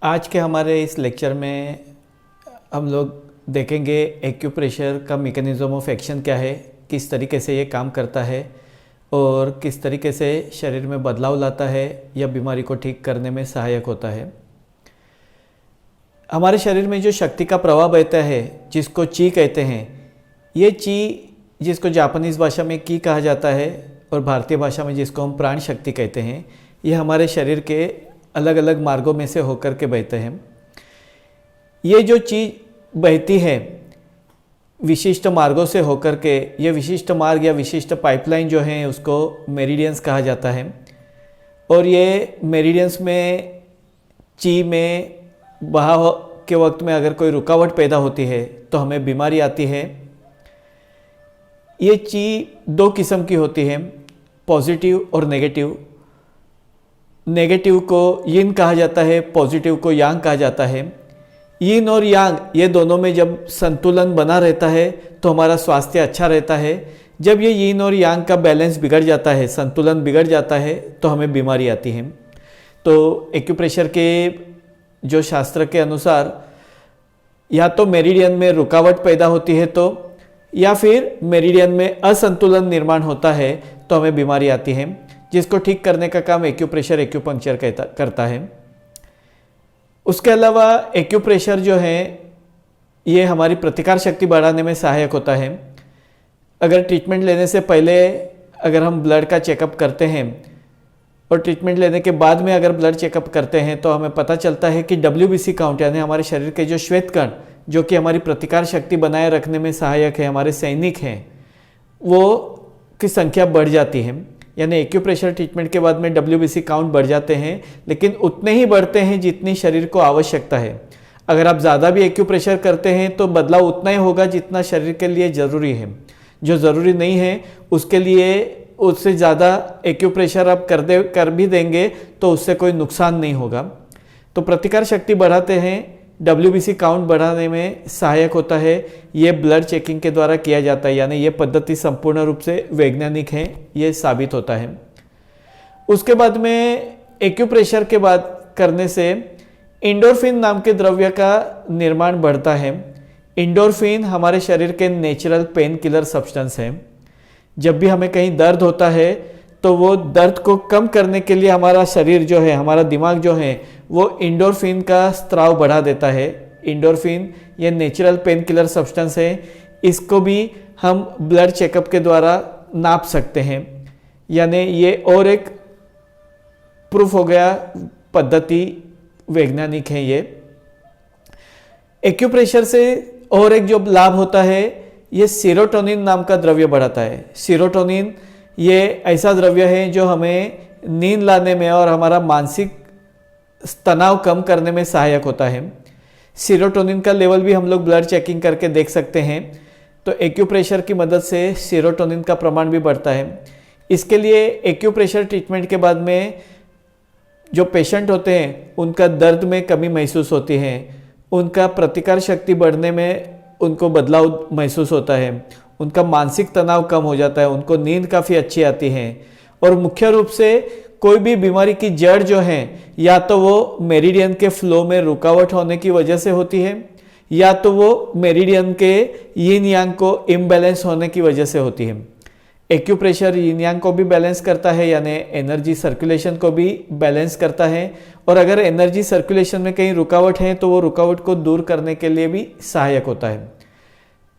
आज के हमारे इस लेक्चर में हम लोग देखेंगे एक्यूप्रेशर का मैकेनिज्म ऑफ एक्शन क्या है, किस तरीके से ये काम करता है और किस तरीके से शरीर में बदलाव लाता है या बीमारी को ठीक करने में सहायक होता है। हमारे शरीर में जो शक्ति का प्रवाह बहता है जिसको ची कहते हैं, ये ची जिसको जापानीज़ भाषा में की कहा जाता है और भारतीय भाषा में जिसको हम प्राण शक्ति कहते हैं, ये हमारे शरीर के अलग अलग मार्गों में से होकर के बहते हैं। ये जो चीज़ बहती है विशिष्ट मार्गों से होकर के, ये विशिष्ट मार्ग या विशिष्ट पाइपलाइन जो हैं उसको मेरिडियंस कहा जाता है। और ये मेरिडियंस में ची में बहाव के वक्त में अगर कोई रुकावट पैदा होती है तो हमें बीमारी आती है। ये ची दो किस्म की होती है, पॉजिटिव और नेगेटिव। नेगेटिव को यिन कहा जाता है, पॉजिटिव को यांग कहा जाता है। यिन और यांग ये दोनों में जब संतुलन बना रहता है तो हमारा स्वास्थ्य अच्छा रहता है। जब ये यिन और यांग का बैलेंस बिगड़ जाता है, संतुलन बिगड़ जाता है, तो हमें बीमारी आती है। तो एक्यूप्रेशर के जो शास्त्र के अनुसार या तो मेरिडियन में रुकावट पैदा होती है तो, या फिर मेरिडियन में असंतुलन निर्माण होता है तो हमें बीमारी आती है, जिसको ठीक करने का काम एक्यूप्रेशर एक्यूपंक्चर करता है। उसके अलावा एक्यूप्रेशर जो है ये हमारी प्रतिकार शक्ति बढ़ाने में सहायक होता है। अगर ट्रीटमेंट लेने से पहले अगर हम ब्लड का चेकअप करते हैं और ट्रीटमेंट लेने के बाद में अगर ब्लड चेकअप करते हैं तो हमें पता चलता है कि WBC काउंट यानी हमारे शरीर के जो श्वेत कण जो कि हमारी प्रतिकार शक्ति बनाए रखने में सहायक है, हमारे सैनिक हैं, वो की संख्या बढ़ जाती है। यानी एक्यूप्रेशर ट्रीटमेंट के बाद में WBC काउंट बढ़ जाते हैं, लेकिन उतने ही बढ़ते हैं जितनी शरीर को आवश्यकता है। अगर आप ज़्यादा भी एक्यूप्रेशर करते हैं तो बदलाव उतना ही होगा जितना शरीर के लिए ज़रूरी है। जो ज़रूरी नहीं है उसके लिए उससे ज़्यादा एक्यूप्रेशर आप कर भी देंगे तो उससे कोई नुकसान नहीं होगा। तो प्रतिकार शक्ति बढ़ाते हैं, WBC काउंट बढ़ाने में सहायक होता है। ये ब्लड चेकिंग के द्वारा किया जाता है, यानी ये पद्धति संपूर्ण रूप से वैज्ञानिक है, ये साबित होता है। उसके बाद में एक्यूप्रेशर के बाद करने से इंडोर्फिन नाम के द्रव्य का निर्माण बढ़ता है। इंडोर्फिन हमारे शरीर के नेचुरल पेन किलर सब्सटेंस है। जब भी हमें कहीं दर्द होता है तो वो दर्द को कम करने के लिए हमारा शरीर जो है, हमारा दिमाग जो है, वो इंडोर्फिन का स्त्राव बढ़ा देता है। इंडोर्फिन ये नेचुरल पेन किलर सब्सटेंस है, इसको भी हम ब्लड चेकअप के द्वारा नाप सकते हैं। यानी ये और एक प्रूफ हो गया, पद्धति वैज्ञानिक है। ये एक्यूप्रेशर से और एक जो लाभ होता है, ये सीरोटोनिन नाम का द्रव्य बढ़ाता है। सीरोटोनिन ये ऐसा द्रव्य है जो हमें नींद लाने में और हमारा मानसिक तनाव कम करने में सहायक होता है। सीरोटोनिन का लेवल भी हम लोग ब्लड चेकिंग करके देख सकते हैं। तो एक्यूप्रेशर की मदद से सीरोटोनिन का प्रमाण भी बढ़ता है। इसके लिए एक्यूप्रेशर ट्रीटमेंट के बाद में जो पेशेंट होते हैं उनका दर्द में कमी महसूस होती है, उनका प्रतिकार शक्ति बढ़ने में उनको बदलाव महसूस होता है, उनका मानसिक तनाव कम हो जाता है, उनको नींद काफ़ी अच्छी आती है। और मुख्य रूप से कोई भी बीमारी की जड़ जो है या तो वो मेरिडियन के फ्लो में रुकावट होने की वजह से होती है, या तो वो मेरिडियन के यिन यांग को इम्बैलेंस होने की वजह से होती है। एक्यूप्रेशर यिन यांग को भी बैलेंस करता है, यानी एनर्जी सर्कुलेशन को भी बैलेंस करता है। और अगर एनर्जी सर्कुलेशन में कहीं रुकावट है तो वो रुकावट को दूर करने के लिए भी सहायक होता है।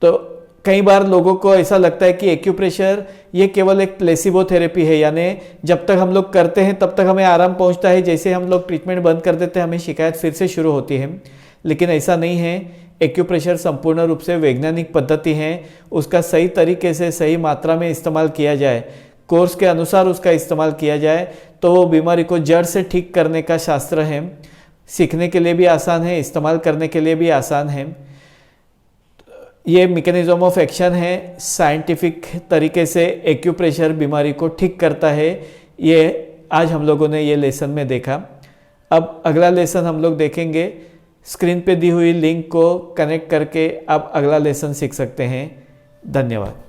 तो कई बार लोगों को ऐसा लगता है कि एक्यूप्रेशर ये केवल एक प्लेसिबो थेरेपी है, यानी जब तक हम लोग करते हैं तब तक हमें आराम पहुंचता है, जैसे हम लोग ट्रीटमेंट बंद कर देते हैं हमें शिकायत फिर से शुरू होती है। लेकिन ऐसा नहीं है। एक्यूप्रेशर संपूर्ण रूप से वैज्ञानिक पद्धति है। उसका सही तरीके से सही मात्रा में इस्तेमाल किया जाए, कोर्स के अनुसार उसका इस्तेमाल किया जाए तो वो बीमारी को जड़ से ठीक करने का शास्त्र है। सीखने के लिए भी आसान है, इस्तेमाल करने के लिए भी आसान है। ये मैकेनिज्म ऑफ एक्शन है, साइंटिफिक तरीके से एक्यूप्रेशर बीमारी को ठीक करता है। ये आज हम लोगों ने ये लेसन में देखा। अब अगला लेसन हम लोग देखेंगे। स्क्रीन पे दी हुई लिंक को कनेक्ट करके आप अगला लेसन सीख सकते हैं। धन्यवाद।